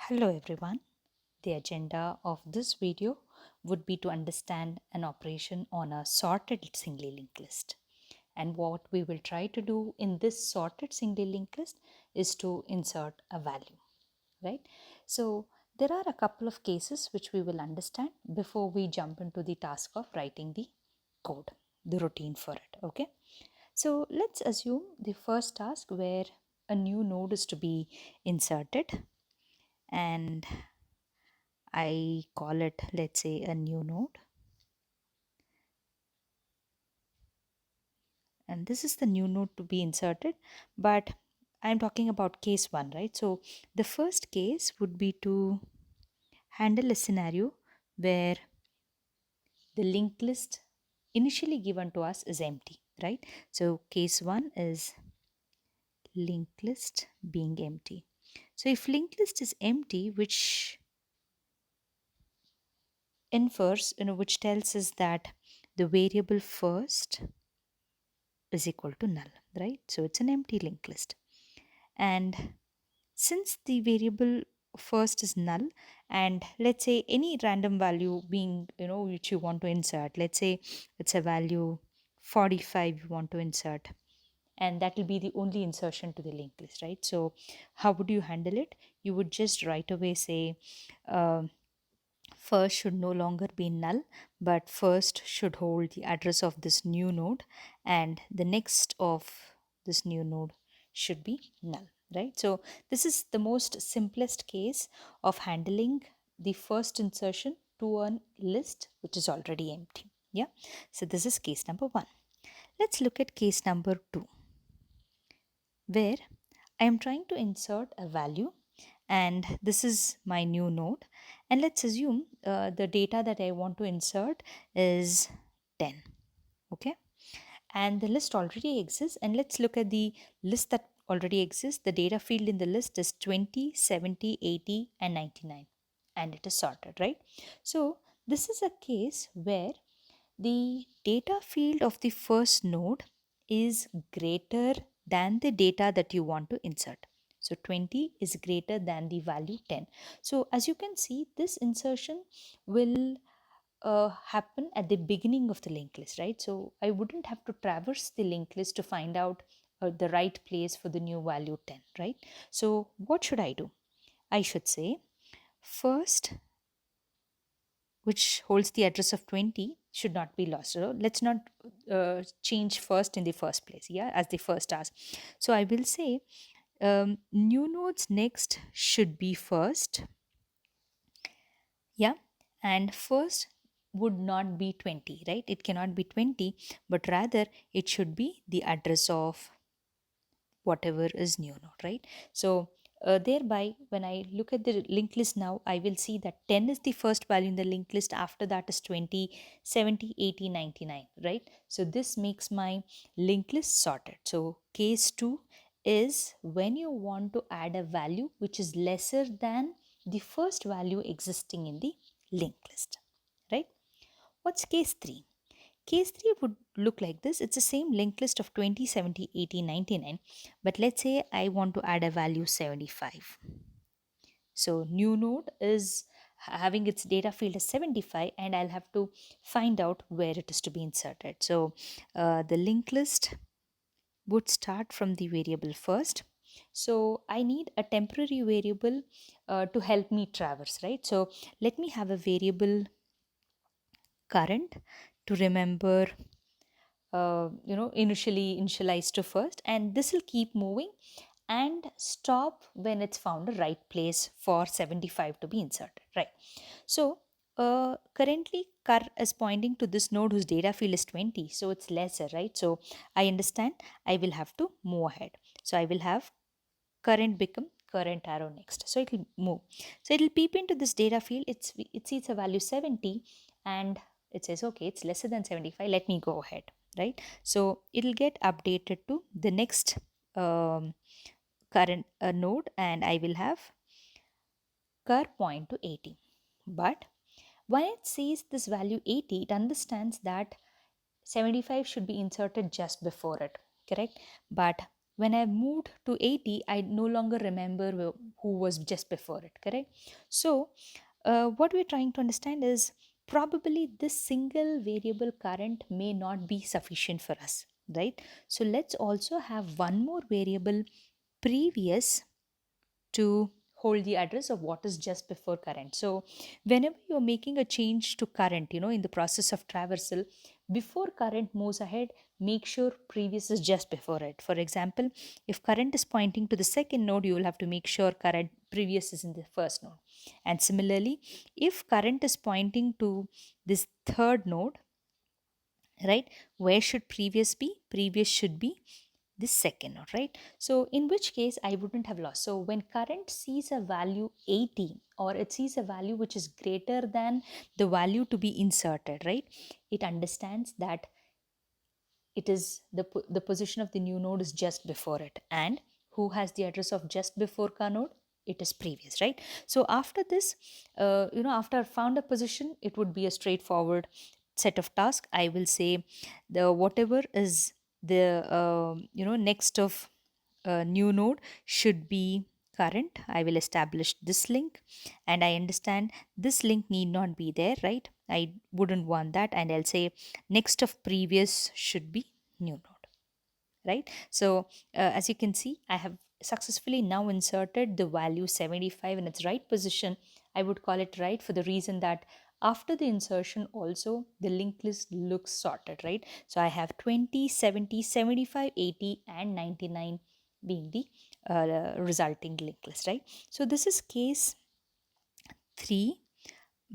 Hello everyone. The agenda of this video would be to understand an operation on a sorted singly linked list. And what we will try to do in this sorted singly linked list is to insert a value, right? So there are a couple of cases which we will understand before we jump into the task of writing the code, the routine for it, okay? So let's assume the first task where a new node is to be inserted, and I call it, let's say, a new node. And this is the new node to be inserted, but I'm talking about case one, right? So the first case would be to handle a scenario where the linked list initially given to us is empty, right? So case one is linked list being empty. So if linked list is empty, which infers, which tells us that the variable first is equal to null, right? So it's an empty linked list. And since the variable first is null, and let's say any random value being, which you want to insert, let's say it's a value 45 you want to insert, and that will be the only insertion to the linked list, right? So how would you handle it? You would just right away say, uh, first should no longer be null, but first should hold the address of this new node, and the next of this new node should be null, right? So this is the most simplest case of handling the first insertion to a list which is already empty. Yeah, so this is case number one. Let's look at case number two, where I am trying to insert a value, and this is my new node, and let's assume the data that I want to insert is 10, okay? And the list already exists, and let's look at the list that already exists. The data field in the list is 20, 70, 80, and 99, and it is sorted, right? So this is a case where the data field of the first node is greater than the data that you want to insert. So 20 is greater than the value 10. So as you can see, this insertion will happen at the beginning of the linked list, right? So I wouldn't have to traverse the linked list to find out the right place for the new value 10, right? So what should I do? I should say first, which holds the address of 20, should not be lost. So let's not change first in the first place, yeah, as the first task. So I will say new nodes next should be first, yeah, and first would not be 20, right? It cannot be 20, but rather it should be the address of whatever is new node, right? So thereby, when I look at the linked list now, I will see that 10 is the first value in the linked list. After that is 20, 70, 80, 99, right? So this makes my linked list sorted. So case 2 is when you want to add a value which is lesser than the first value existing in the linked list, right? What's case 3? Case 3 would look like this. It's the same linked list of 20, 70, 80, 99. But let's say I want to add a value 75. So new node is having its data field as 75, and I'll have to find out where it is to be inserted. So the linked list would start from the variable first. So I need a temporary variable to help me traverse, right? So let me have a variable current to remember initialized to first, and this will keep moving and stop when it's found a right place for 75 to be inserted, right? So currently car is pointing to this node whose data field is 20, so it's lesser, right? So I understand I will have to move ahead. So I will have current become current arrow next, so it will move. So it will peep into this data field. It sees a value 70, and it says, okay, it's lesser than 75, let me go ahead, right? So it'll get updated to the next current node, and I will have cur point to 80. But when it sees this value 80, it understands that 75 should be inserted just before it, correct? But when I moved to 80, I no longer remember who was just before it, correct? So, what we're trying to understand is probably this single variable current may not be sufficient for us, right? So, let's also have one more variable previous to hold the address of what is just before current. So whenever you're making a change to current, in the process of traversal, before current moves ahead, make sure previous is just before it. For example, if current is pointing to the second node, you will have to make sure current previous is in the first node. And similarly, if current is pointing to this third node, right, where should previous be? Previous should be this second node, right? So in which case I wouldn't have lost. So when current sees a value 80, or it sees a value which is greater than the value to be inserted, right, it understands that it is the position of the new node is just before it, and who has the address of just before car node? It is previous, right? So after this, after I found a position, it would be a straightforward set of tasks. I will say the whatever is the next of new node should be current. I will establish this link, and I understand this link need not be there, right? I wouldn't want that, and I'll say next of previous should be new node, right? So as you can see, I have successfully now inserted the value 75 in its right position. I would call it right for the reason that after the insertion also the linked list looks sorted, right? So I have 20, 70, 75, 80, and 99 being the resulting linked list, right? So this is case 3,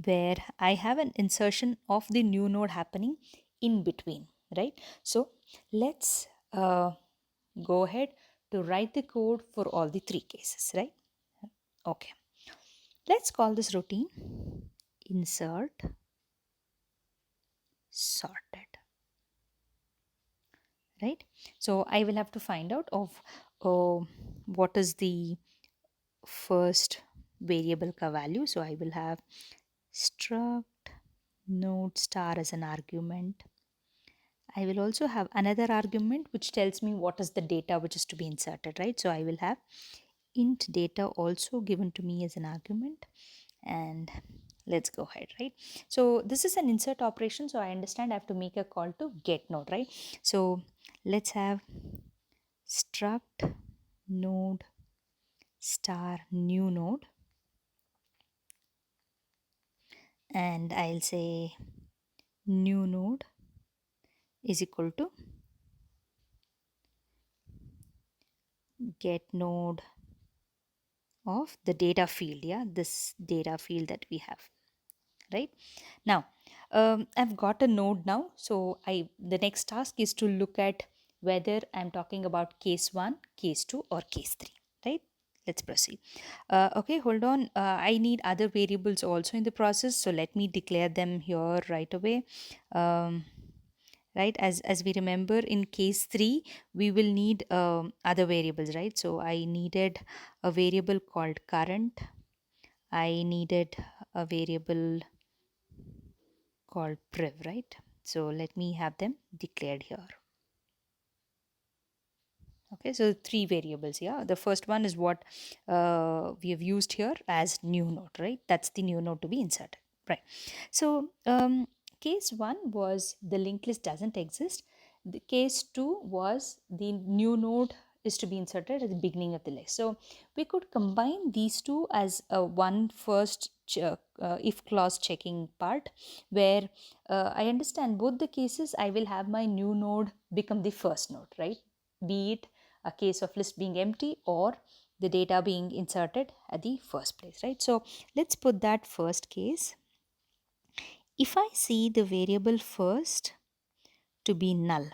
where I have an insertion of the new node happening in between, right? So let's go ahead to write the code for all the 3 cases, right? Okay, let's call this routine insert sorted, right? So I will have to find out of what is the first variable ka value. So I will have struct node star as an argument. I will also have another argument which tells me what is the data which is to be inserted, right? So I will have int data also given to me as an argument, and let's go ahead, right? So this is an insert operation, so I understand I have to make a call to get node, right? So let's have struct node star new node, and I'll say new node is equal to get node of the data field, yeah, this data field that we have, right? Now I've got a node now, so the next task is to look at whether I'm talking about case 1, case 2, or case 3, right? Let's proceed. Okay, hold on, I need other variables also in the process, so let me declare them here right away. um, right, as we remember, in case 3 we will need other variables, right? So I needed a variable called current, I needed a variable called priv, right? So let me have them declared here. Okay, so 3 variables. Yeah, the first one is what we have used here as new node, right? That's the new node to be inserted, right? So case 1 was the linked list doesn't exist. The case 2 was the new node is to be inserted at the beginning of the list. So we could combine these two as one first if clause checking part, where I understand both the cases I will have my new node become the first node, right? Be it a case of list being empty or the data being inserted at the first place, right? So let's put that first case. If I see the variable first to be null,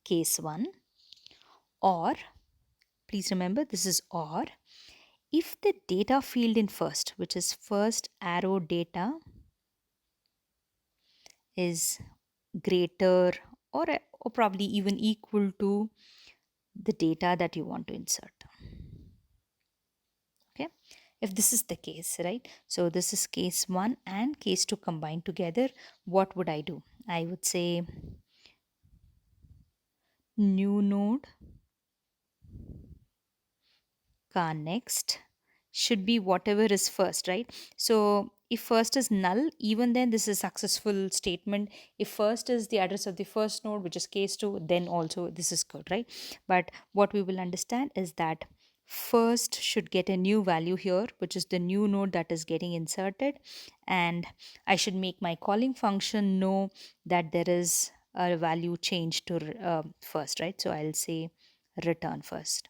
case 1, or please remember this is or, if the data field in first, which is first arrow data, is greater or probably even equal to the data that you want to insert. Okay, if this is the case, right? So this is case 1 and case 2 combined together. What would I do? I would say new node car next should be whatever is first, right? So if first is null, even then this is a successful statement. If first is the address of the first node, which is case 2, then also this is good, right? But what we will understand is that first should get a new value here, which is the new node that is getting inserted, and I should make my calling function know that there is a value change to first, right? So I'll say return first,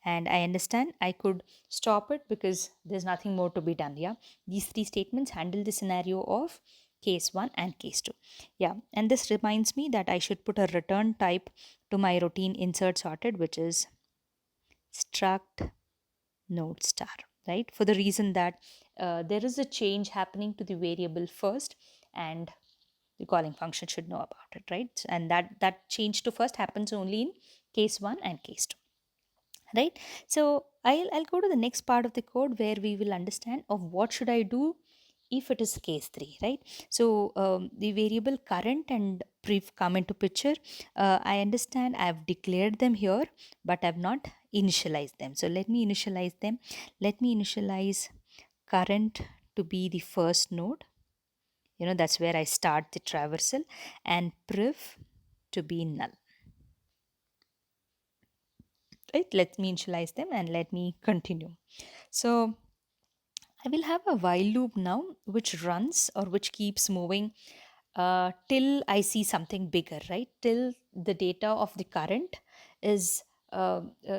and I understand I could stop it because there's nothing more to be done. Yeah, these three statements handle the scenario of case 1 and case 2. Yeah, and this reminds me that I should put a return type to my routine insert sorted, which is struct node star, right? For the reason that there is a change happening to the variable first, and the calling function should know about it, right? And that change to first happens only in case 1 and case 2, right? So I'll go to the next part of the code where we will understand of what should I do if it is case 3, right? So the variable current and brief come into picture. I understand I've declared them here, but I've not initialized them. So let me initialize them. Let me initialize current to be the first node. That's where I start the traversal, and priv to be null, right? Let me initialize them and let me continue. So I will have a while loop now, which runs or which keeps moving till I see something bigger, right? Till the data of the current is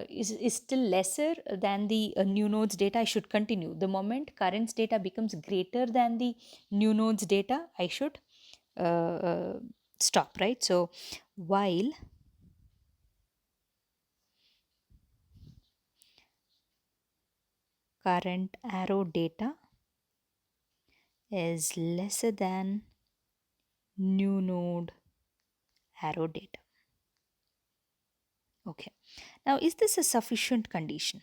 is still lesser than the new nodes data. I should continue. The moment current's data becomes greater than the new nodes data, I should stop, right? So while current arrow data is lesser than new node arrow data. Okay. Now, is this a sufficient condition?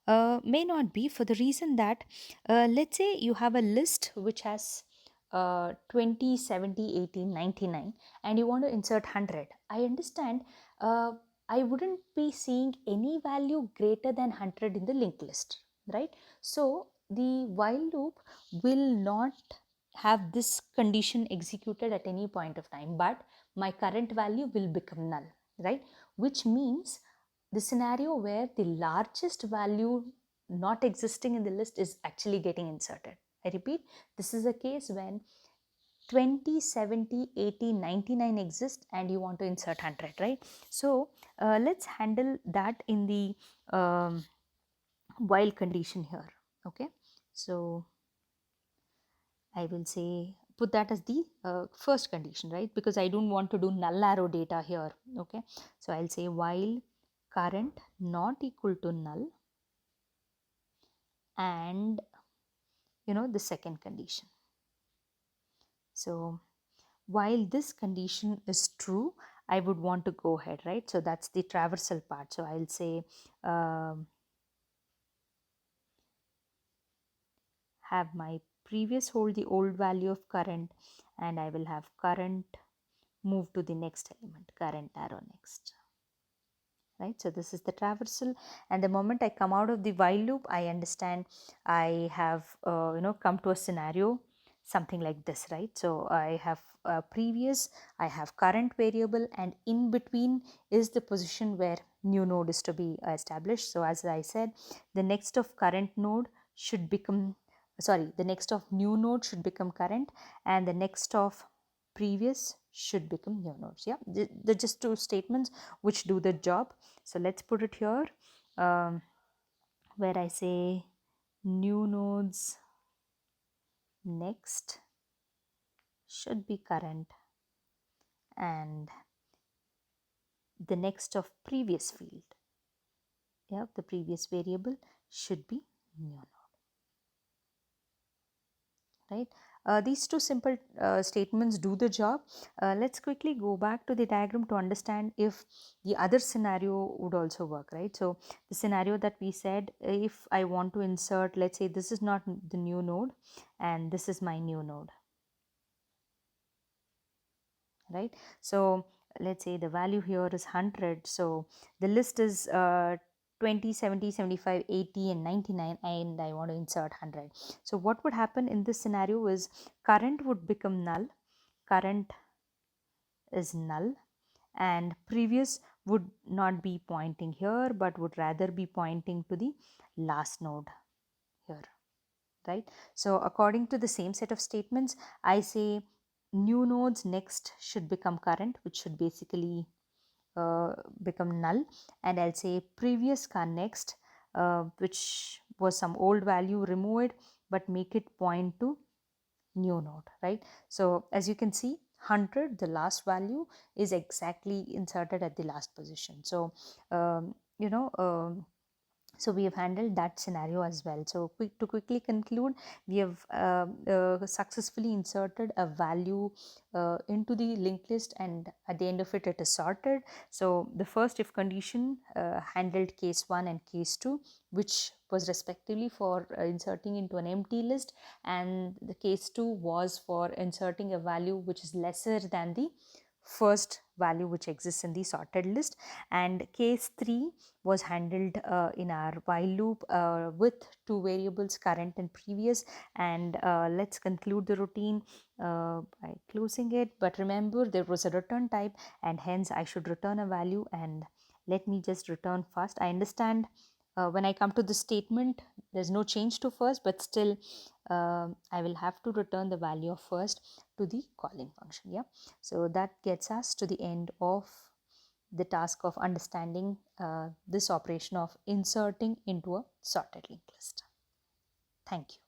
May not be, for the reason that let's say you have a list which has 20, 70, 80, 99, and you want to insert 100. I understand I wouldn't be seeing any value greater than 100 in the linked list, right? So the while loop will not have this condition executed at any point of time, but my current value will become null, right? Which means the scenario where the largest value not existing in the list is actually getting inserted. I repeat, this is a case when 20, 70, 80, 99 exist and you want to insert 100, right? So let's handle that in the while condition here. Okay, so I will say put that as the first condition, right? Because I don't want to do null arrow data here. Okay, so I'll say while current not equal to null, and the second condition. So while this condition is true, I would want to go ahead, right? So that's the traversal part. So I'll say have my previous hold the old value of current, and I will have current move to the next element, current arrow next, right? So this is the traversal, and the moment I come out of the while loop, I understand I have come to a scenario something like this, right? So I have previous, I have current variable, and in between is the position where new node is to be established. So as I said, the next of current node should become, sorry, the next of new node should become current, and the next of previous should become new nodes. Yeah, they're just two statements which do the job. So let's put it here, where I say new nodes next should be current, and the next of previous field, yeah, the previous variable should be new node, right? These two simple statements do the job. Let's quickly go back to the diagram to understand if the other scenario would also work, right? So the scenario that we said, if I want to insert, let's say this is not the new node and this is my new node, right? So let's say the value here is 100. So the list is 20, 70, 75, 80, and 99, and I want to insert 100. So what would happen in this scenario is current would become null, current is null, and previous would not be pointing here but would rather be pointing to the last node here, right? So according to the same set of statements, I say new nodes next should become current, which should basically become null, and I'll say previous car next, which was some old value, remove it but make it point to new node, right? So as you can see, 100, the last value, is exactly inserted at the last position. So you know, so we have handled that scenario as well. So to quickly conclude, we have successfully inserted a value into the linked list, and at the end of it, it is sorted. So the first if condition handled case 1 and case 2, which was respectively for inserting into an empty list, and the case 2 was for inserting a value which is lesser than the first value which exists in the sorted list, and case 3 was handled in our while loop with two variables, current and previous. And let's conclude the routine by closing it. But remember, there was a return type, and hence I should return a value. And let me just return first. I understand when I come to the statement, there's no change to first, but still I will have to return the value of first to the calling function. Yeah, so that gets us to the end of the task of understanding this operation of inserting into a sorted linked list. Thank you.